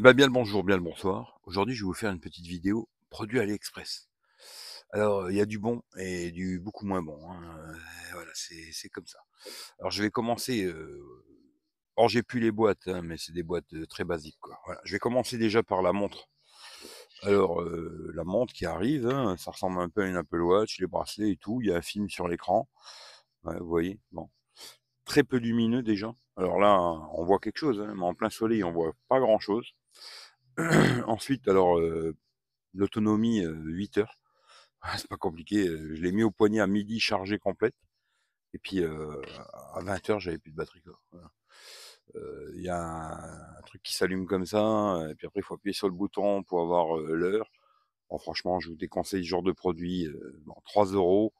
Eh ben, bien le bonjour, bien le bonsoir. Aujourd'hui, je vais vous faire une petite vidéo produit AliExpress. Alors, il y a du bon et du beaucoup moins bon, hein, voilà, c'est comme ça. Alors, je vais commencer, alors j'ai plus les boîtes, hein, mais c'est des boîtes, très basiques, quoi. Voilà, je vais commencer déjà par la montre. Alors, la montre qui arrive, hein, ça ressemble un peu à une Apple Watch, les bracelets et tout. Il y a un film sur l'écran. Ouais, vous voyez? Bon, très peu lumineux déjà. Alors là, on voit quelque chose, hein, mais en plein soleil, on voit pas grand-chose. Ensuite, alors, l'autonomie, 8 heures. C'est pas compliqué, je l'ai mis au poignet à midi chargé complète et puis, à 20 heures j'avais plus de batterie, quoi, voilà. Il y a un truc qui s'allume comme ça, et puis après il faut appuyer sur le bouton pour avoir, l'heure. Bon franchement, je vous déconseille ce genre de produit, bon 3 €.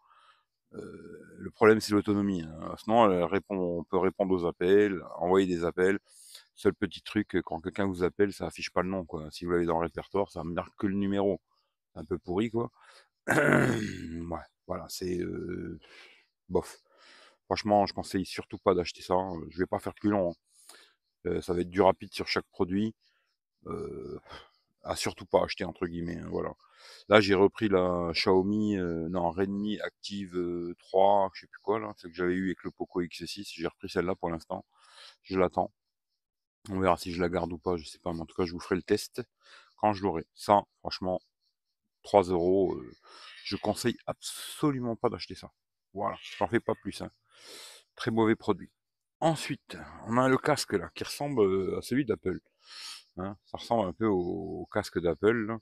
Le problème c'est l'autonomie, hein. Sinon elle répond on peut répondre aux appels, envoyer des appels. Seul petit truc, quand quelqu'un vous appelle, ça affiche pas le nom, quoi. Si vous l'avez dans le répertoire, ça me marque que le numéro. C'est un peu pourri, quoi. Ouais, voilà, c'est, bof. Franchement, je conseille surtout pas d'acheter ça, hein. Je vais pas faire plus long, hein. Ça va être du rapide sur chaque produit, heu, à surtout pas acheter entre guillemets, hein, voilà. Là, j'ai repris la Xiaomi, non Redmi Active, 3, je sais plus quoi là, celle que j'avais eu avec le Poco X6, j'ai repris celle-là pour l'instant. Je l'attends. On verra si je la garde ou pas, je sais pas, mais en tout cas, je vous ferai le test quand je l'aurai. Ça, franchement, 3 €, je conseille absolument pas d'acheter ça. Voilà, j'en fais pas plus, hein. Très mauvais produit. Ensuite, on a le casque là, qui ressemble, à celui d'Apple, hein. Ça ressemble un peu au casque d'Apple là.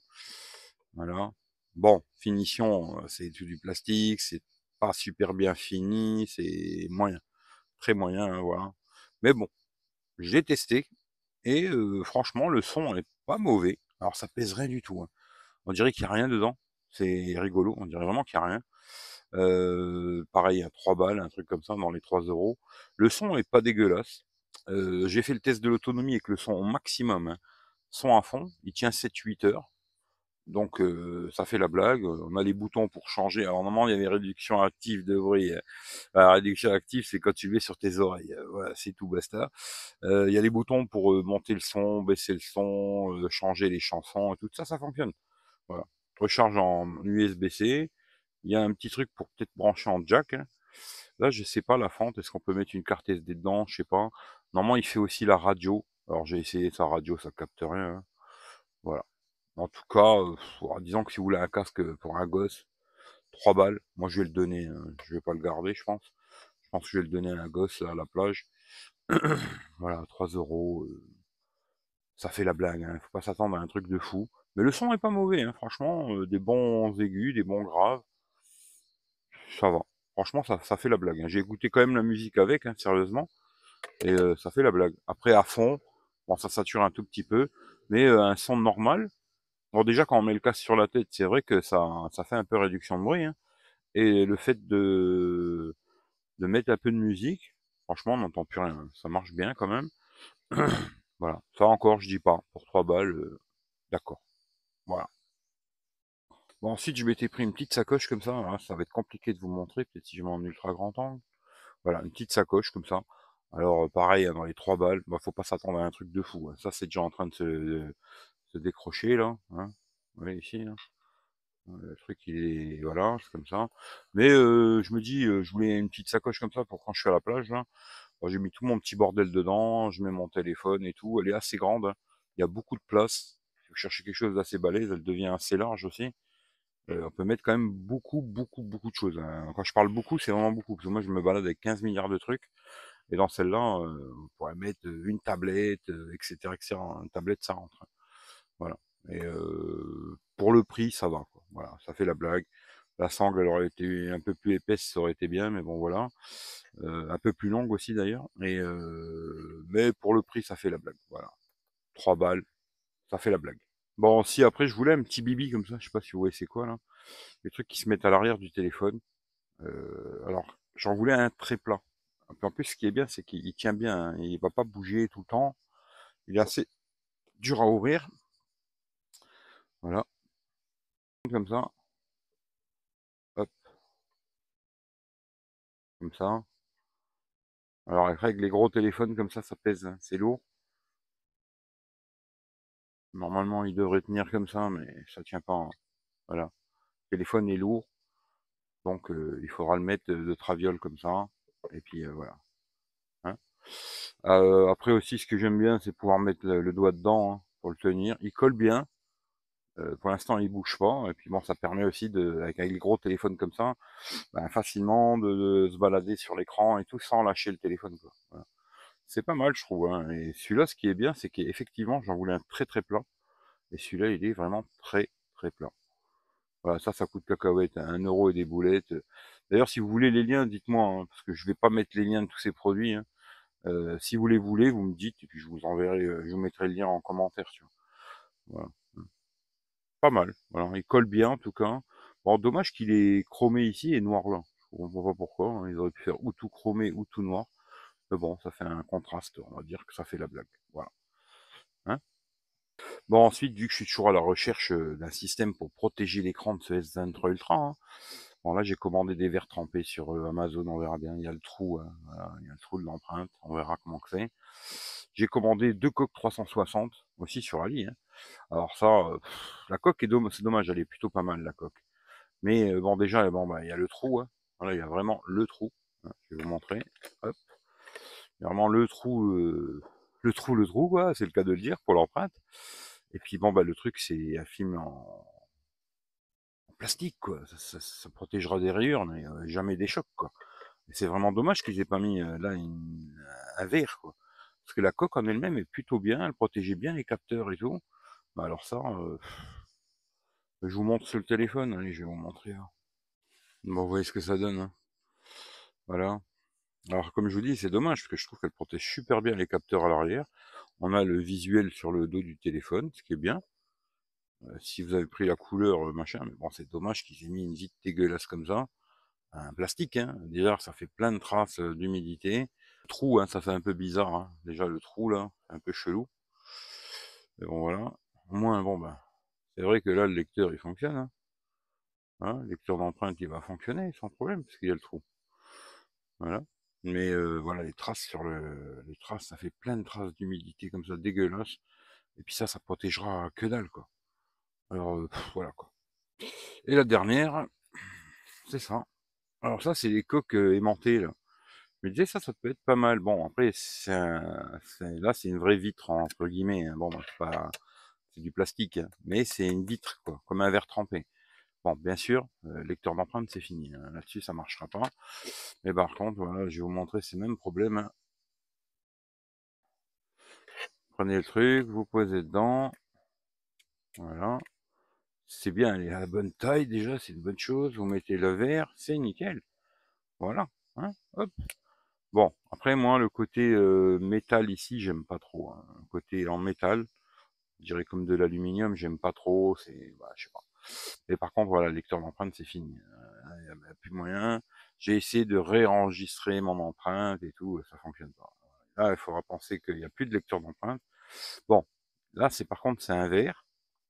Voilà. Bon, finition, c'est tout du plastique, c'est pas super bien fini, c'est moyen, très moyen, hein, voilà. Mais bon, j'ai testé et franchement le son est pas mauvais. Alors ça pèse rien du tout, hein. On dirait qu'il y a rien dedans. C'est rigolo, on dirait vraiment qu'il y a rien. Pareil à 3 balles, un truc comme ça, dans les 3 €. Le son est pas dégueulasse. J'ai fait le test de l'autonomie avec le son au maximum, hein. Son à fond, il tient 7-8 heures. Donc ça fait la blague. On a les boutons pour changer. Alors normalement, il y avait réduction active de bruit. La réduction active, c'est quand tu le mets sur tes oreilles. Voilà, c'est tout, basta. Il y a les boutons pour, monter le son, baisser le son, changer les chansons et tout ça, ça fonctionne. Voilà. Recharge en USB-C. Il y a un petit truc pour peut-être brancher en jack, hein. Là, je sais pas la fente, est-ce qu'on peut mettre une carte SD dedans? Je sais pas. Normalement, il fait aussi la radio. Alors j'ai essayé sa radio, ça capte rien, hein. Voilà. En tout cas, disons que si vous voulez un casque, pour un gosse, 3 balles, moi je vais le donner, hein, je vais pas le garder, je pense. Je pense que je vais le donner à un gosse, à la plage. Voilà, 3 €, ça fait la blague, hein, faut pas s'attendre à un truc de fou. Mais le son est pas mauvais, hein, franchement, des bons aigus, des bons graves, ça va. Franchement, ça fait la blague, hein. J'ai écouté quand même la musique avec, hein, sérieusement, et ça fait la blague. Après à fond, bon ça sature un tout petit peu, mais un son normal, bon déjà quand on met le casque sur la tête, c'est vrai que ça fait un peu réduction de bruit, hein, et le fait de mettre un peu de musique, franchement on n'entend plus rien, hein. Ça marche bien quand même. Voilà, ça encore je dis pas, pour 3 balles, d'accord, voilà. Bon ensuite je m'étais pris une petite sacoche comme ça, hein, ça va être compliqué de vous montrer, peut-être si je mets en ultra grand angle. Voilà, une petite sacoche comme ça. Alors pareil, hein, dans les 3 balles, bah, faut pas s'attendre à un truc de fou, hein. Ça c'est déjà en train de se décrocher là, hein. Vous voyez ici, là. Le truc il est voilà, c'est comme ça. Mais je me dis, je voulais une petite sacoche comme ça pour quand je suis à la plage là. Bah, j'ai mis tout mon petit bordel dedans, je mets mon téléphone et tout. Elle est assez grande, hein. Il y a beaucoup de place. Si vous cherchez quelque chose d'assez balèze, elle devient assez large aussi. On peut mettre quand même beaucoup, beaucoup, beaucoup de choses, hein. Quand je parle beaucoup, c'est vraiment beaucoup, parce que moi je me balade avec 15 milliards de trucs, et dans celle-là, on pourrait mettre une tablette, etc., etc. Une tablette, ça rentre, hein. Voilà. Et pour le prix, ça va, quoi. Voilà, ça fait la blague. La sangle, elle aurait été un peu plus épaisse, ça aurait été bien, mais bon, voilà. Un peu plus longue aussi d'ailleurs. Et mais pour le prix, ça fait la blague. Voilà. 3 balles, ça fait la blague. Bon, si après je voulais un petit bibi comme ça, je sais pas si vous voyez c'est quoi là, les trucs qui se mettent à l'arrière du téléphone. Alors, j'en voulais un très plat. En plus, ce qui est bien, c'est qu'il tient bien, hein. Il va pas bouger tout le temps. Il est assez dur à ouvrir. Voilà, comme ça. Hop, comme ça. Alors, avec les gros téléphones comme ça pèse, hein, c'est lourd. Normalement, il devrait tenir comme ça, mais ça tient pas, hein. Voilà. Le téléphone est lourd, donc il faudra le mettre de traviole comme ça, et puis voilà. Hein. Après aussi, ce que j'aime bien, c'est pouvoir mettre le doigt dedans, hein, pour le tenir. Il colle bien. Pour l'instant, il bouge pas. Et puis bon, ça permet aussi avec les gros téléphones comme ça, ben, facilement de se balader sur l'écran et tout sans lâcher le téléphone, quoi. Voilà. C'est pas mal, je trouve, hein. Et celui-là, ce qui est bien, c'est qu'effectivement, j'en voulais un très très plat. Et celui-là, il est vraiment très très plat. Voilà, ça coûte cacahuète, 1 € et des boulettes. D'ailleurs, si vous voulez les liens, dites-moi, hein, parce que je vais pas mettre les liens de tous ces produits, hein. Si vous les voulez, vous me dites, et puis je vous enverrai, je vous mettrai le lien en commentaire, tu vois. Voilà. Pas mal. Voilà, il colle bien en tout cas. Bon, dommage qu'il est chromé ici et noir là. Je comprends pas pourquoi, hein. Ils auraient pu faire ou tout chromé ou tout noir. Mais bon, ça fait un contraste, on va dire que ça fait la blague. Voilà. Hein. Bon, ensuite, vu que je suis toujours à la recherche d'un système pour protéger l'écran de ce S23 Ultra, hein. Bon, là, j'ai commandé des verres trempés sur Amazon, on verra bien. Il y a le trou, hein, voilà, il y a le trou de l'empreinte, on verra comment que c'est. J'ai commandé 2 coques 360, aussi sur Ali, hein. Alors ça, la coque c'est dommage, elle est plutôt pas mal, la coque. Mais bon, déjà, bon, bah, il y a le trou, hein. Voilà, il y a vraiment le trou, hein. Je vais vous montrer. Hop. Il y a vraiment le trou, quoi, c'est le cas de le dire, pour l'empreinte. Et puis bon, bah, le truc, c'est un film en plastique, quoi. Ça protégera des rayures, mais jamais des chocs, quoi. Et c'est vraiment dommage qu'ils aient pas mis là un verre, quoi. Parce que la coque en elle-même est plutôt bien, elle protégeait bien les capteurs et tout. Bah alors ça, je vous montre sur le téléphone, allez, je vais vous montrer là. Bon, vous voyez ce que ça donne, hein. Voilà. Alors comme je vous dis, c'est dommage, parce que je trouve qu'elle protège super bien les capteurs à l'arrière. On a le visuel sur le dos du téléphone, ce qui est bien. Si vous avez pris la couleur, machin, mais bon, c'est dommage qu'ils aient mis une vitre dégueulasse comme ça. Un plastique, hein. Déjà, ça fait plein de traces d'humidité. Le trou, hein, ça fait un peu bizarre, hein. Déjà, le trou, là, c'est un peu chelou. Mais bon, voilà. Au moins, bon, ben, c'est vrai que là, le lecteur, il fonctionne, hein. Hein, le lecteur d'empreinte, il va fonctionner sans problème, parce qu'il y a le trou. Voilà. Mais voilà, les traces les traces, ça fait plein de traces d'humidité comme ça, dégueulasse. Et puis ça protégera que dalle, quoi. Alors, voilà, quoi. Et la dernière, c'est ça. Alors ça, c'est les coques aimantées, là. Je me disais, ça peut être pas mal. Bon, après, là, c'est une vraie vitre, entre guillemets, hein. Bon, bah, c'est du plastique, hein. Mais c'est une vitre, quoi, comme un verre trempé. Bon, bien sûr, lecteur d'empreinte, c'est fini, hein. Là-dessus, ça marchera pas. Mais par contre, voilà, je vais vous montrer ces mêmes problèmes, hein. Prenez le truc, vous posez dedans. Voilà. C'est bien, elle est à la bonne taille déjà, c'est une bonne chose. Vous mettez le verre, c'est nickel. Voilà. Hein, hop. Bon, après moi, le côté métal ici, j'aime pas trop, hein. Le côté en métal, je dirais comme de l'aluminium, j'aime pas trop. C'est, bah, je sais pas. Et par contre, voilà, le lecteur d'empreinte, c'est fini. Il n'y a plus moyen. J'ai essayé de réenregistrer mon empreinte et tout, ça fonctionne pas. Là, il faudra penser qu'il n'y a plus de lecteur d'empreinte. Bon, là, par contre, c'est un verre.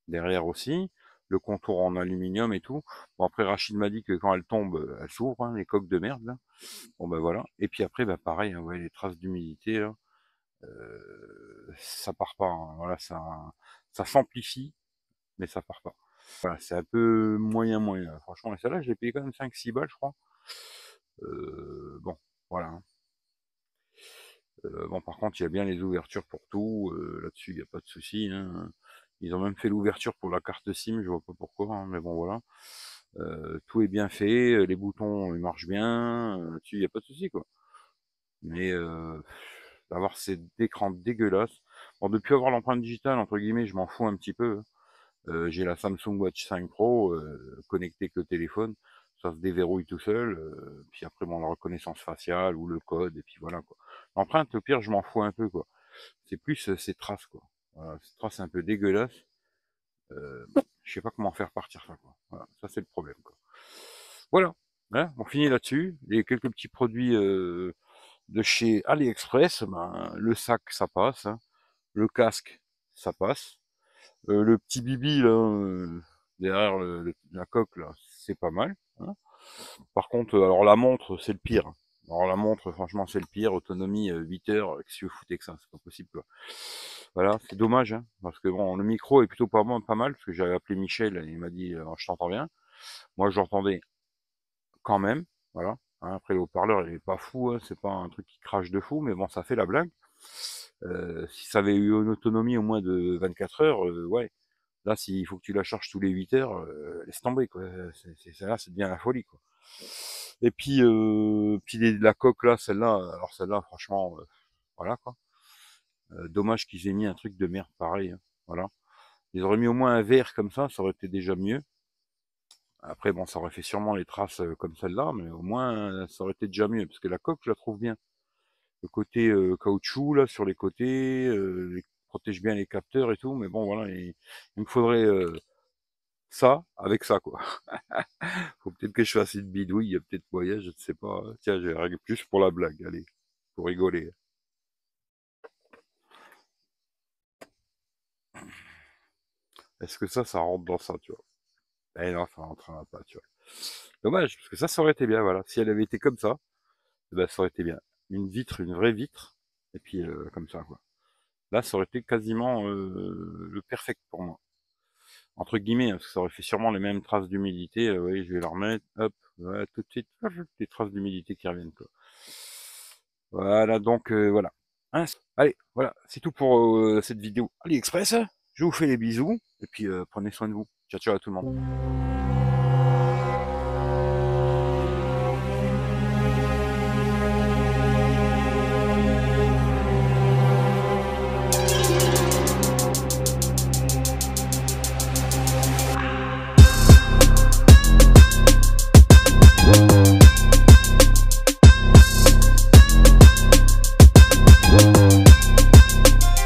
Derrière aussi, le contour en aluminium et tout. Bon, après, Rachid m'a dit que quand elle tombe, elle s'ouvre, hein, les coques de merde, là. Bon, ben voilà. Et puis après, bah, pareil, hein, vous voyez les traces d'humidité, là. Ça part pas, hein. Voilà, ça s'amplifie, mais ça part pas. Voilà, c'est un peu moyen, moyen. Franchement, et celle-là, je l'ai payé quand même 5-6 balles, je crois. Bon, voilà, hein. Bon, par contre, il y a bien les ouvertures pour tout. Là-dessus, il n'y a pas de souci, hein. Ils ont même fait l'ouverture pour la carte SIM, je vois pas pourquoi, hein, mais bon, voilà. Tout est bien fait, les boutons, ils marchent bien. Là-dessus, il n'y a pas de souci, quoi. Mais d'avoir ces écrans dégueulasses. Bon, depuis avoir l'empreinte digitale, entre guillemets, je m'en fous un petit peu. J'ai la Samsung Watch 5 Pro connectée avec le téléphone. Ça se déverrouille tout seul. Puis après, bon, la reconnaissance faciale ou le code, et puis voilà, quoi. L'empreinte, au pire, je m'en fous un peu, quoi. C'est plus ces traces, quoi. Voilà, ces traces un peu dégueulasses. Je sais pas comment faire partir ça, quoi. Voilà, ça c'est le problème, quoi. Voilà, hein, on finit là-dessus. Les quelques petits produits de chez AliExpress, ben, le sac, ça passe, hein. Le casque, ça passe. Le petit bibi, là, derrière la coque, là, c'est pas mal, hein. Par contre, alors la montre, c'est le pire. Alors la montre, franchement, c'est le pire. Autonomie 8 heures, qu'est-ce que vous foutez que ça? C'est pas possible, quoi. Voilà, c'est dommage, hein, parce que bon, le micro est plutôt pas mal, parce que j'avais appelé Michel, et il m'a dit, je t'entends bien. Moi, je l'entendais quand même, voilà. Hein, après, le haut-parleur, il est pas fou, hein, c'est pas un truc qui crache de fou, mais bon, ça fait la blague. Si ça avait eu une autonomie au moins de 24 heures, ouais. Là, s'il faut que tu la charges tous les 8 heures, laisse tomber, quoi. Là, c'est bien la folie, quoi. Et puis, la coque là, celle-là, alors celle-là, franchement, voilà, quoi. Dommage qu'ils aient mis un truc de merde pareil, hein, voilà. Ils auraient mis au moins un verre comme ça aurait été déjà mieux. Après, bon, ça aurait fait sûrement les traces comme celle-là, mais au moins, ça aurait été déjà mieux, parce que la coque, je la trouve bien. Le côté caoutchouc, là, sur les côtés, protège bien les capteurs et tout, mais bon, voilà, il me faudrait ça avec ça, quoi. Faut peut-être que je fasse une bidouille, il y a peut-être moyen, je ne sais pas. Tiens, j'ai règle plus pour la blague, allez, pour rigoler. Est-ce que ça rentre dans ça, tu vois? Eh non, ça rentrera pas, tu vois. Dommage, parce que ça aurait été bien, voilà. Si elle avait été comme ça, eh ben, ça aurait été bien. Une vitre, une vraie vitre, et puis comme ça, quoi. Là, ça aurait été quasiment le perfect pour moi. Entre guillemets, hein, parce que ça aurait fait sûrement les mêmes traces d'humidité. Oui, je vais la remettre, hop, voilà, tout de suite, des traces d'humidité qui reviennent, quoi. Voilà, donc voilà. Hein, allez, voilà, c'est tout pour cette vidéo AliExpress. Je vous fais les bisous, et puis prenez soin de vous. Ciao, ciao à tout le monde.